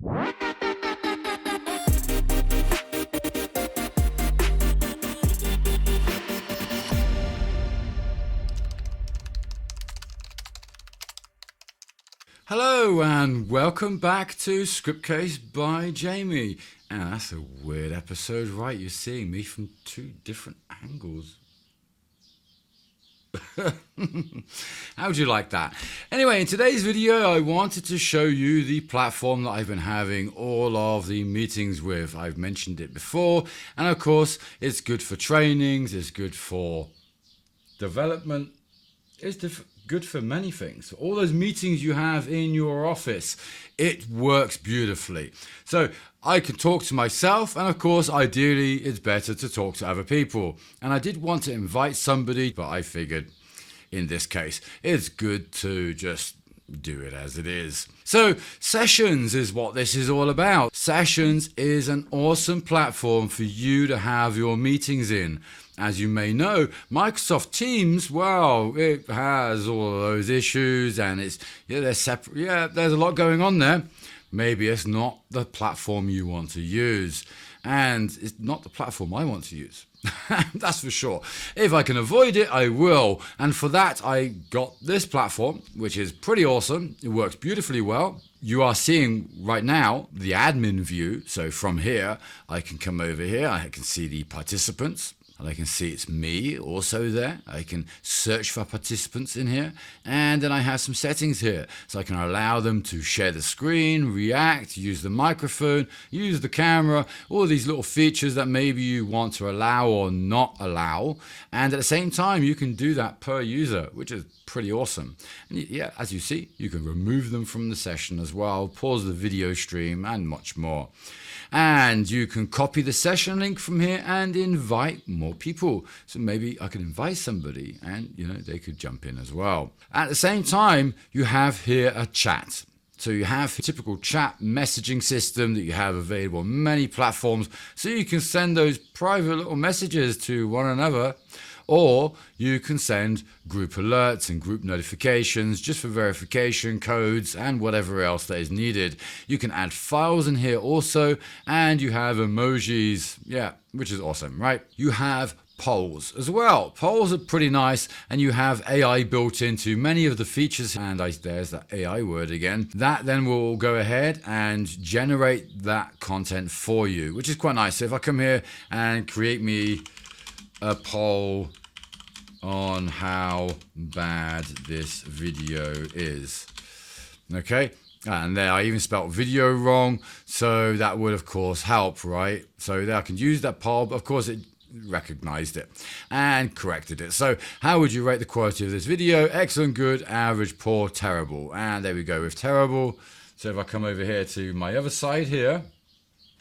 Hello and welcome back to Scriptcase by Jamie. And that's a weird episode, right? You're seeing me from two different angles. How would you like that? Anyway, in today's video, I wanted to show you the platform that I've been having all of the meetings with. I've mentioned it before, and of course, it's good for trainings, it's good for development, it's good for many things. All those meetings you have in your office, it works beautifully. So I can talk to myself, and of course, ideally, it's better to talk to other people. And I did want to invite somebody, but I figured in this case, it's good to just do it as it is. So Sessions is what this is all about. Sessions is an awesome platform for you to have your meetings in. As you may know, Microsoft Teams, well, it has all of those issues, and they're separate. Yeah, there's a lot going on there. Maybe it's not the platform you want to use, and it's not the platform I want to use. That's for sure. If I can avoid it, I will. And for that, I got this platform, which is pretty awesome. It works beautifully well. You are seeing right now the admin view. So from here, I can come over here. I can see the participants. And I can see it's me also there. I can search for participants in here. And then I have some settings here. So I can allow them to share the screen, react, use the microphone, use the camera, all these little features that maybe you want to allow or not allow. And at the same time, you can do that per user, which is pretty awesome. And yeah, as you see, you can remove them from the session as well, pause the video stream, and much more. And you can copy the session link from here and invite more people. So maybe I could invite somebody and, they could jump in as well. At the same time, you have here a chat. So you have a typical chat messaging system that you have available on many platforms. So you can send those private little messages to one another. Or you can send group alerts and group notifications just for verification codes and whatever else that is needed. You can add files in here also, and you have emojis, which is awesome, right? You have polls as well. Polls are pretty nice, and you have AI built into many of the features, and there's that AI word again. That then will go ahead and generate that content for you, which is quite nice. So if I come here and create me a poll on how bad this video is. Okay, and there I even spelled video wrong, so that would of course help, right? So there I can use that poll, but of course it recognized it and corrected it. So how would you rate the quality of this video? Excellent, good, average, poor, terrible. And there we go with terrible. So if I come over here to my other side here,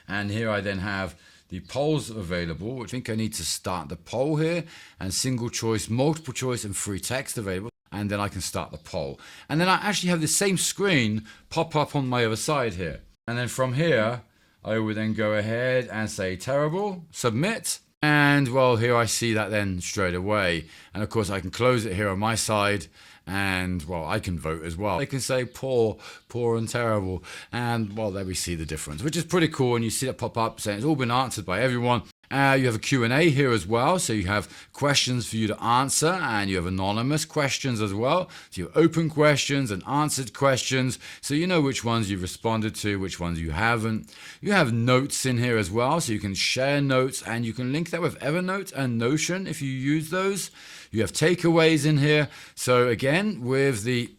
and here I then have the polls available. I think I need to start the poll here, and single choice, multiple choice, and free text available. And then I can start the poll. And then I actually have the same screen pop up on my other side here. And then from here, I would then go ahead and say terrible, submit. And well, here I see that then straight away. And of course I can close it here on my side. And well, I can vote as well. I can say poor, poor and terrible. And well, there we see the difference, which is pretty cool. And you see that pop up saying it's all been answered by everyone. You have a Q&A here as well. So you have questions for you to answer, and you have anonymous questions as well. So you have open questions and answered questions. So you know which ones you've responded to, which ones you haven't. You have notes in here as well. So you can share notes, and you can link that with Evernote and Notion if you use those. You have takeaways in here. So again, with the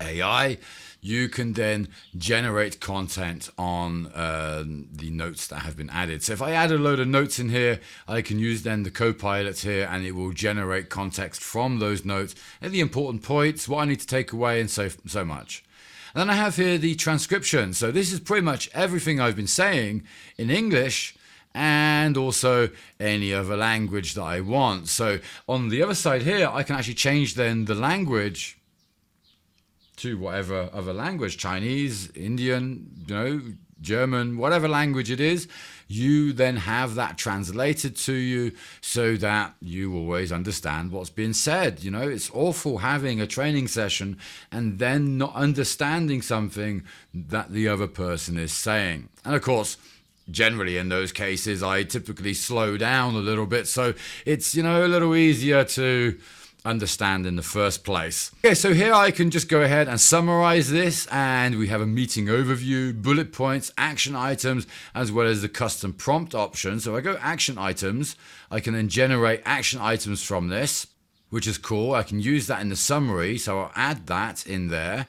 AI, you can then generate content on the notes that have been added. So if I add a load of notes in here, I can use then the Copilot here, and it will generate context from those notes and the important points, what I need to take away, and so much. And then I have here the transcription. So this is pretty much everything I've been saying in English, and also any other language that I want. So on the other side here, I can actually change then the language to whatever other language, Chinese, Indian, German, whatever language it is, you then have that translated to you so that you always understand what's being said. You know, it's awful having a training session and then not understanding something that the other person is saying. And of course, generally in those cases, I typically slow down a little bit, so it's, you know, a little easier to understand in the first place. Okay, so here I can just go ahead and summarize this, and we have a meeting overview, bullet points, action items, as well as the custom prompt option. So I go action items, I can then generate action items from this, which is cool. I can use that in the summary, so I'll add that in there.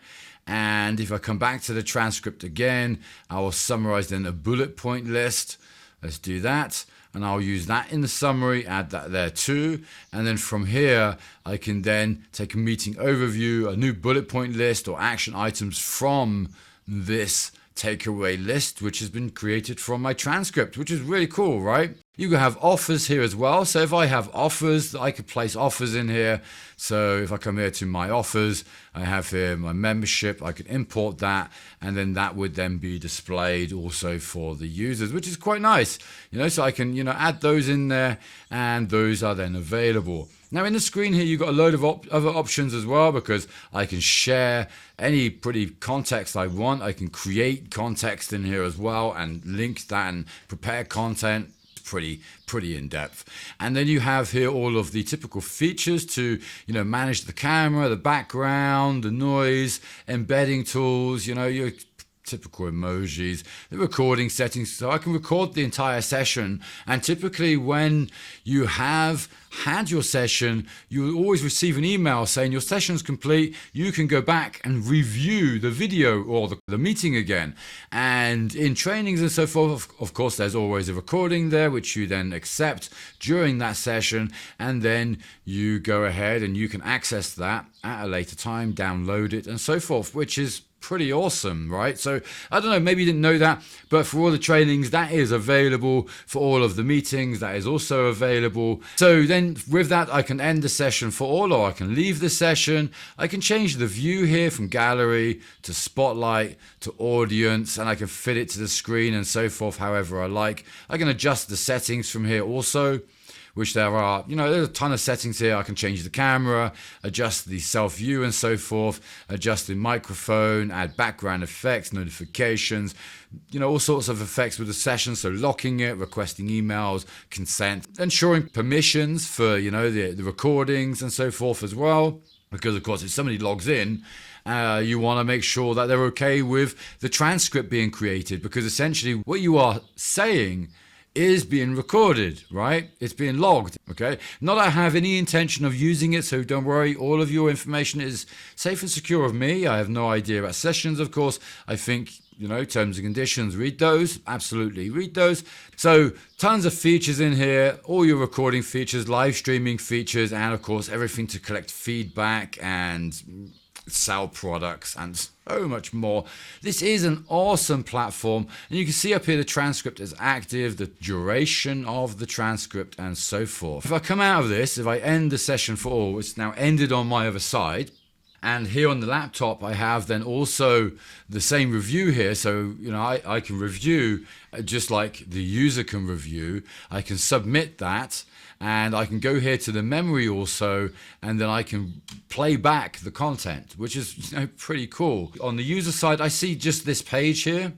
And if I come back to the transcript again, I will summarize then a bullet point list. Let's do that. And I'll use that in the summary, add that there too. And then from here, I can then take a meeting overview, a new bullet point list or action items from this takeaway list, which has been created from my transcript, which is really cool, right? You can have offers here as well. So if I have offers, I could place offers in here. So if I come here to my offers, I have here my membership, I could import that, and then that would then be displayed also for the users, which is quite nice. You know, so I can, you know, add those in there, and those are then available. Now in the screen here, you've got a load of other options as well, because I can share any pretty context I want. I can create context in here as well and link that and prepare content. Pretty in depth. And then you have here all of the typical features to, you know, manage the camera, the background, the noise, embedding tools, you know, your typical emojis, the recording settings. So I can record the entire session, and typically when you have had your session, you will always receive an email saying your session's complete. You can go back and review the video or the meeting again. And in trainings and so forth, of course, there's always a recording there, which you then accept during that session. And then you go ahead and you can access that at a later time, download it and so forth, which is pretty awesome, right? So I don't know, maybe you didn't know that, but for all the trainings, that is available. For all of the meetings, that is also available. So then with that, I can end the session for all, or I can leave the session. I can change the view here from gallery to spotlight to audience, and I can fit it to the screen and so forth however I like. I can adjust the settings from here also, which there are, you know, there's a ton of settings here. I can change the camera, adjust the self-view and so forth, adjust the microphone, add background effects, notifications, you know, all sorts of effects with the session. So locking it, requesting emails, consent, ensuring permissions for, you know, the recordings and so forth as well. Because of course, if somebody logs in, you want to make sure that they're okay with the transcript being created, because essentially what you are saying is being recorded, right? It's being logged, okay? Not that I have any intention of using it, so don't worry. All of your information is safe and secure of me. I have no idea about sessions, of course. I think, you know, terms and conditions, read those. Absolutely, read those. So tons of features in here, all your recording features, live streaming features, and of course, everything to collect feedback and sell products and so much more. This is an awesome platform, and you can see up here the transcript is active, the duration of the transcript and so forth. If I come out of this, if I end the session for all, it's now ended on my other side. And here on the laptop, I have then also the same review here. So, you know, I can review just like the user can review. I can submit that, and I can go here to the memory also, and then I can play back the content, which is, you know, pretty cool. On the user side, I see just this page here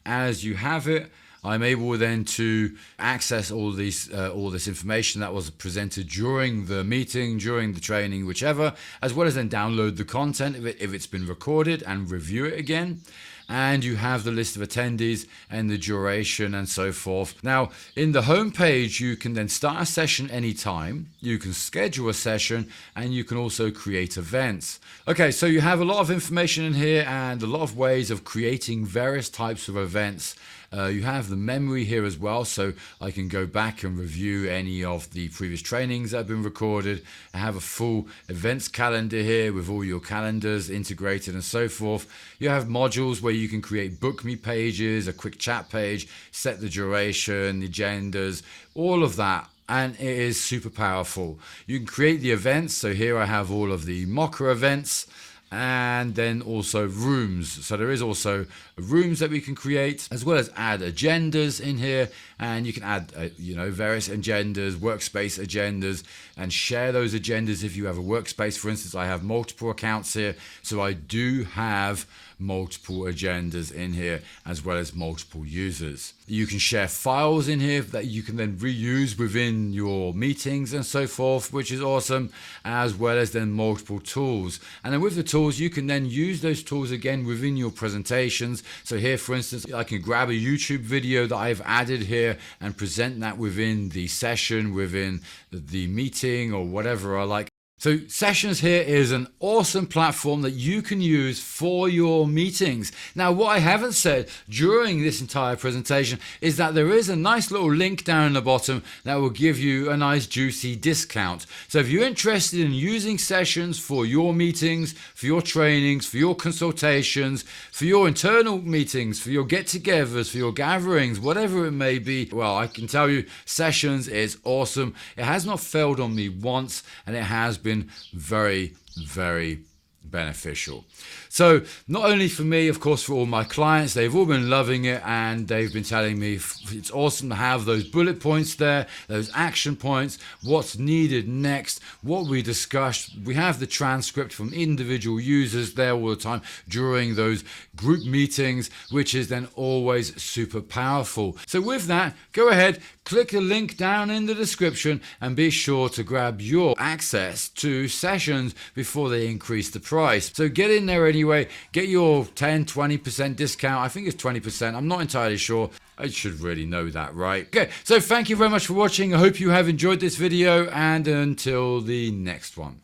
as you have it. I'm able then to access all this information that was presented during the meeting, during the training, whichever, as well as then download the content if it's been recorded and review it again. And you have the list of attendees and the duration and so forth. Now, in the home page, you can then start a session anytime. You can schedule a session, and you can also create events. Okay, so you have a lot of information in here and a lot of ways of creating various types of events. You have the memory here as well, so I can go back and review any of the previous trainings that have been recorded. I have a full events calendar here with all your calendars integrated and so forth. You have modules where you can create book me pages, a quick chat page, set the duration, the agendas, all of that. And it is super powerful. You can create the events. So here I have all of the mocker events. and then also rooms. So there is also rooms that we can create, as well as add agendas in here, and you can add various agendas, workspace agendas, and share those agendas if you have a workspace. For instance, I have multiple accounts here, so I do have multiple agendas in here, as well as multiple users. You can share files in here that you can then reuse within your meetings and so forth, which is awesome, as well as then multiple tools. And then with the tools, you can then use those tools again within your presentations. So here, for instance, I can grab a YouTube video that I've added here and present that within the session, within the meeting, or whatever I like. So Sessions here is an awesome platform that you can use for your meetings. Now, what I haven't said during this entire presentation is that there is a nice little link down in the bottom that will give you a nice juicy discount. So if you're interested in using Sessions for your meetings, for your trainings, for your consultations, for your internal meetings, for your get-togethers, for your gatherings, whatever it may be, well, I can tell you Sessions is awesome. It has not failed on me once, and it has been very, very beneficial. So not only for me, of course, for all my clients, they've all been loving it, and they've been telling me it's awesome to have those bullet points there, those action points, what's needed next, what we discussed. We have the transcript from individual users there all the time during those group meetings, which is then always super powerful. So with that, go ahead, click the link down in the description, and be sure to grab your access to Sessions before they increase the price. So get in there anyway, get your 10-20% discount. I think it's 20%. I'm not entirely sure. I should really know that, right? Okay, so thank you very much for watching. I hope you have enjoyed this video, and until the next one.